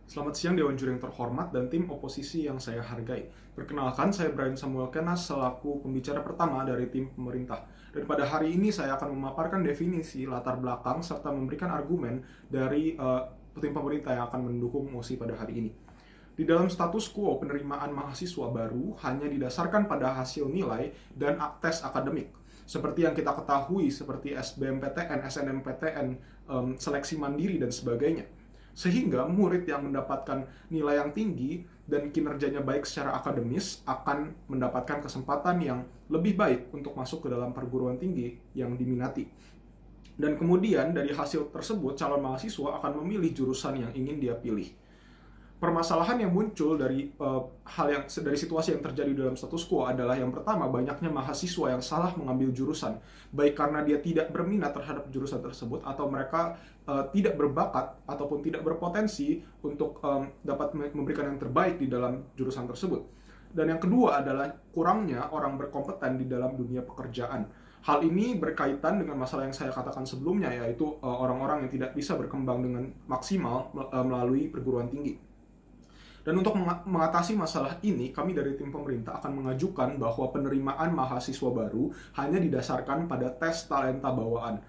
Selamat siang Dewan Juri yang terhormat dan tim oposisi yang saya hargai. Perkenalkan, saya Brian Samuel Kenas selaku pembicara pertama dari tim pemerintah. Dan pada hari ini saya akan memaparkan definisi, latar belakang, serta memberikan argumen dari tim pemerintah yang akan mendukung mosi pada hari ini. Di dalam status quo, penerimaan mahasiswa baru hanya didasarkan pada hasil nilai dan tes akademik. Seperti yang kita ketahui, seperti SBMPTN, SNMPTN, seleksi mandiri, dan sebagainya. Sehingga murid yang mendapatkan nilai yang tinggi dan kinerjanya baik secara akademis akan mendapatkan kesempatan yang lebih baik untuk masuk ke dalam perguruan tinggi yang diminati. Dan kemudian dari hasil tersebut, calon mahasiswa akan memilih jurusan yang ingin dia pilih. Permasalahan yang muncul dari dari situasi yang terjadi dalam status quo adalah yang pertama, banyaknya mahasiswa yang salah mengambil jurusan, baik karena dia tidak berminat terhadap jurusan tersebut atau mereka tidak berbakat ataupun tidak berpotensi untuk dapat memberikan yang terbaik di dalam jurusan tersebut. Dan yang kedua adalah kurangnya orang berkompeten di dalam dunia pekerjaan. Hal ini berkaitan dengan masalah yang saya katakan sebelumnya, yaitu orang-orang yang tidak bisa berkembang dengan maksimal melalui perguruan tinggi. Dan untuk mengatasi masalah ini, kami dari tim pemerintah akan mengajukan bahwa penerimaan mahasiswa baru hanya didasarkan pada tes talenta bawaan.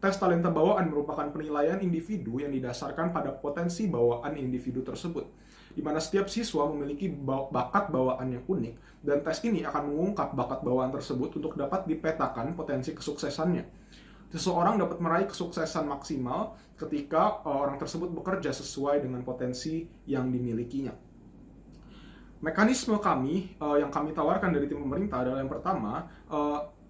Tes talenta bawaan merupakan penilaian individu yang didasarkan pada potensi bawaan individu tersebut, di mana setiap siswa memiliki bakat bawaan yang unik, dan tes ini akan mengungkap bakat bawaan tersebut untuk dapat dipetakan potensi kesuksesannya. Seseorang dapat meraih kesuksesan maksimal ketika orang tersebut bekerja sesuai dengan potensi yang dimilikinya. Mekanisme kami yang kami tawarkan dari tim pemerintah adalah yang pertama,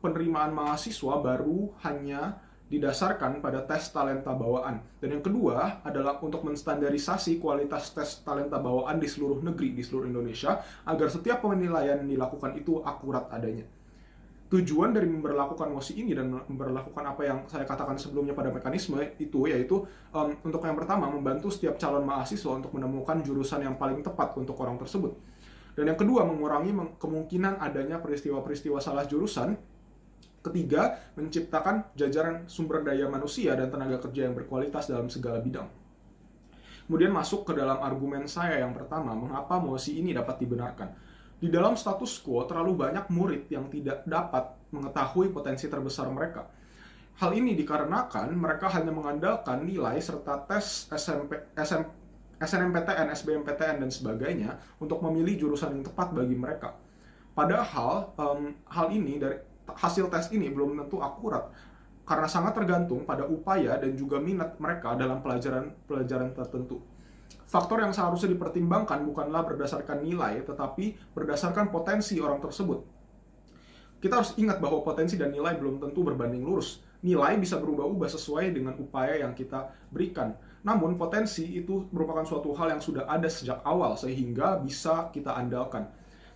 penerimaan mahasiswa baru hanya didasarkan pada tes talenta bawaan. Dan yang kedua adalah untuk menstandarisasi kualitas tes talenta bawaan di seluruh negeri, di seluruh Indonesia, agar setiap penilaian yang dilakukan itu akurat adanya. Tujuan dari memberlakukan mosi ini dan memberlakukan apa yang saya katakan sebelumnya pada mekanisme itu, yaitu untuk yang pertama, membantu setiap calon mahasiswa untuk menemukan jurusan yang paling tepat untuk orang tersebut. Dan yang kedua, mengurangi kemungkinan adanya peristiwa-peristiwa salah jurusan. Ketiga, menciptakan jajaran sumber daya manusia dan tenaga kerja yang berkualitas dalam segala bidang. Kemudian masuk ke dalam argumen saya yang pertama, mengapa mosi ini dapat dibenarkan. Di dalam status quo, terlalu banyak murid yang tidak dapat mengetahui potensi terbesar mereka. Hal ini dikarenakan mereka hanya mengandalkan nilai serta tes SNMPTN, SBMPTN, dan sebagainya untuk memilih jurusan yang tepat bagi mereka. Padahal hal ini dari hasil tes ini belum tentu akurat karena sangat tergantung pada upaya dan juga minat mereka dalam pelajaran tertentu. Faktor yang seharusnya dipertimbangkan bukanlah berdasarkan nilai, tetapi berdasarkan potensi orang tersebut. Kita harus ingat bahwa potensi dan nilai belum tentu berbanding lurus. Nilai bisa berubah-ubah sesuai dengan upaya yang kita berikan. Namun potensi itu merupakan suatu hal yang sudah ada sejak awal, sehingga bisa kita andalkan.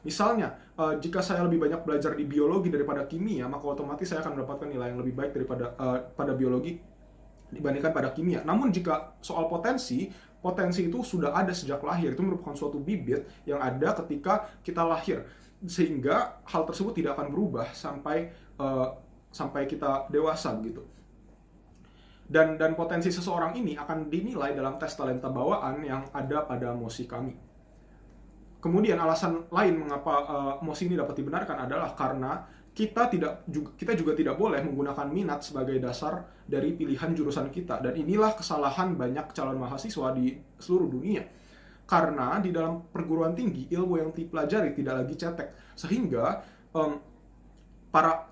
Misalnya, jika saya lebih banyak belajar di biologi daripada kimia, maka otomatis saya akan mendapatkan nilai yang lebih baik daripada pada biologi dibandingkan pada kimia. Namun jika soal potensi itu sudah ada sejak lahir. Itu merupakan suatu bibit yang ada ketika kita lahir, sehingga hal tersebut tidak akan berubah sampai kita dewasa begitu. Dan potensi seseorang ini akan dinilai dalam tes talenta bawaan yang ada pada mosi kami. Kemudian alasan lain mengapa mosi ini dapat dibenarkan adalah karena kita juga tidak boleh menggunakan minat sebagai dasar dari pilihan jurusan kita. Dan inilah kesalahan banyak calon mahasiswa di seluruh dunia. Karena di dalam perguruan tinggi, ilmu yang dipelajari tidak lagi cetek. Sehingga para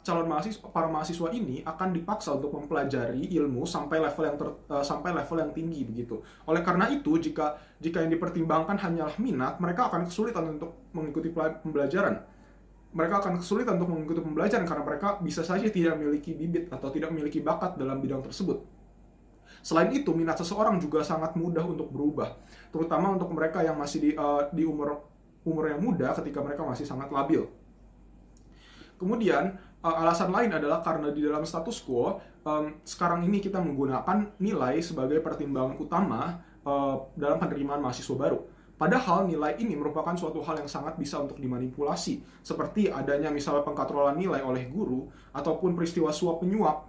mahasiswa ini akan dipaksa untuk mempelajari ilmu sampai level yang tinggi begitu. Oleh karena itu, jika yang dipertimbangkan hanyalah minat, mereka akan kesulitan untuk mengikuti pembelajaran. Mereka akan kesulitan untuk mengikuti pembelajaran karena mereka bisa saja tidak memiliki bibit atau tidak memiliki bakat dalam bidang tersebut. Selain itu, minat seseorang juga sangat mudah untuk berubah, terutama untuk mereka yang masih di umur yang muda ketika mereka masih sangat labil. Kemudian, alasan lain adalah karena di dalam status quo, sekarang ini kita menggunakan nilai sebagai pertimbangan utama dalam penerimaan mahasiswa baru. Padahal nilai ini merupakan suatu hal yang sangat bisa untuk dimanipulasi, seperti adanya misalnya pengkatrolan nilai oleh guru, ataupun peristiwa suap menyuap,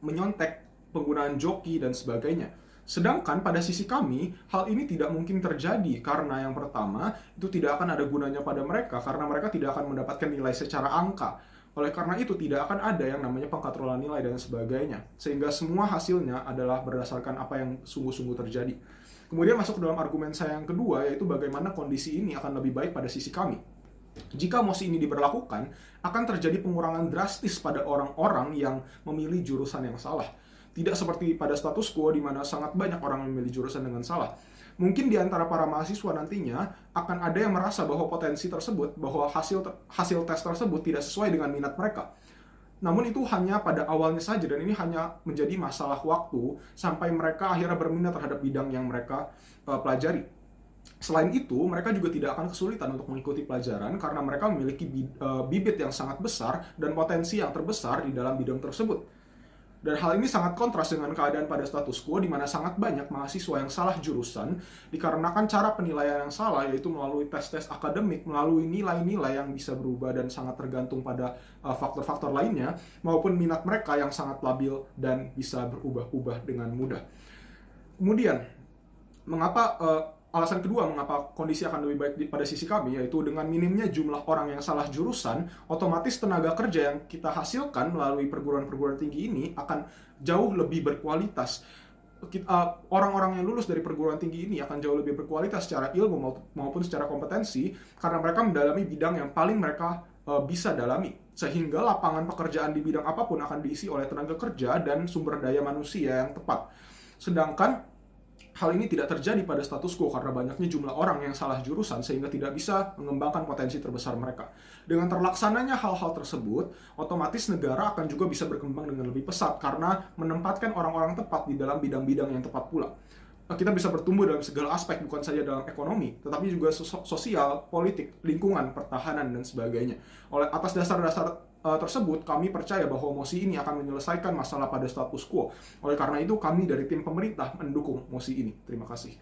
menyontek, penggunaan joki, dan sebagainya. Sedangkan pada sisi kami, hal ini tidak mungkin terjadi karena yang pertama, itu tidak akan ada gunanya pada mereka karena mereka tidak akan mendapatkan nilai secara angka. Oleh karena itu tidak akan ada yang namanya pengkatrolan nilai dan sebagainya. Sehingga semua hasilnya adalah berdasarkan apa yang sungguh-sungguh terjadi. Kemudian masuk ke dalam argumen saya yang kedua, yaitu bagaimana kondisi ini akan lebih baik pada sisi kami. Jika mosi ini diberlakukan, akan terjadi pengurangan drastis pada orang-orang yang memilih jurusan yang salah. Tidak seperti pada status quo di mana sangat banyak orang yang memilih jurusan dengan salah. Mungkin di antara para mahasiswa nantinya akan ada yang merasa bahwa potensi tersebut, bahwa hasil tes tersebut tidak sesuai dengan minat mereka. Namun itu hanya pada awalnya saja dan ini hanya menjadi masalah waktu sampai mereka akhirnya berminat terhadap bidang yang mereka pelajari. Selain itu, mereka juga tidak akan kesulitan untuk mengikuti pelajaran karena mereka memiliki bibit yang sangat besar dan potensi yang terbesar di dalam bidang tersebut. Dan hal ini sangat kontras dengan keadaan pada status quo di mana sangat banyak mahasiswa yang salah jurusan dikarenakan cara penilaian yang salah, yaitu melalui tes-tes akademik, melalui nilai-nilai yang bisa berubah dan sangat tergantung pada faktor-faktor lainnya, maupun minat mereka yang sangat labil dan bisa berubah-ubah dengan mudah. Kemudian, alasan kedua mengapa kondisi akan lebih baik pada sisi kami, yaitu dengan minimnya jumlah orang yang salah jurusan, otomatis tenaga kerja yang kita hasilkan melalui perguruan-perguruan tinggi ini akan jauh lebih berkualitas. Orang-orang yang lulus dari perguruan tinggi ini akan jauh lebih berkualitas secara ilmu maupun secara kompetensi karena mereka mendalami bidang yang paling mereka bisa dalami. Sehingga lapangan pekerjaan di bidang apapun akan diisi oleh tenaga kerja dan sumber daya manusia yang tepat. Sedangkan hal ini tidak terjadi pada status quo karena banyaknya jumlah orang yang salah jurusan sehingga tidak bisa mengembangkan potensi terbesar mereka. Dengan terlaksananya hal-hal tersebut, otomatis negara akan juga bisa berkembang dengan lebih pesat karena menempatkan orang-orang tepat di dalam bidang-bidang yang tepat pula. Kita bisa bertumbuh dalam segala aspek, bukan saja dalam ekonomi, tetapi juga sosial, politik, lingkungan, pertahanan, dan sebagainya. Atas dasar-dasar tersebut, kami percaya bahwa mosi ini akan menyelesaikan masalah pada status quo. Oleh karena itu, kami dari tim pemerintah mendukung mosi ini. Terima kasih.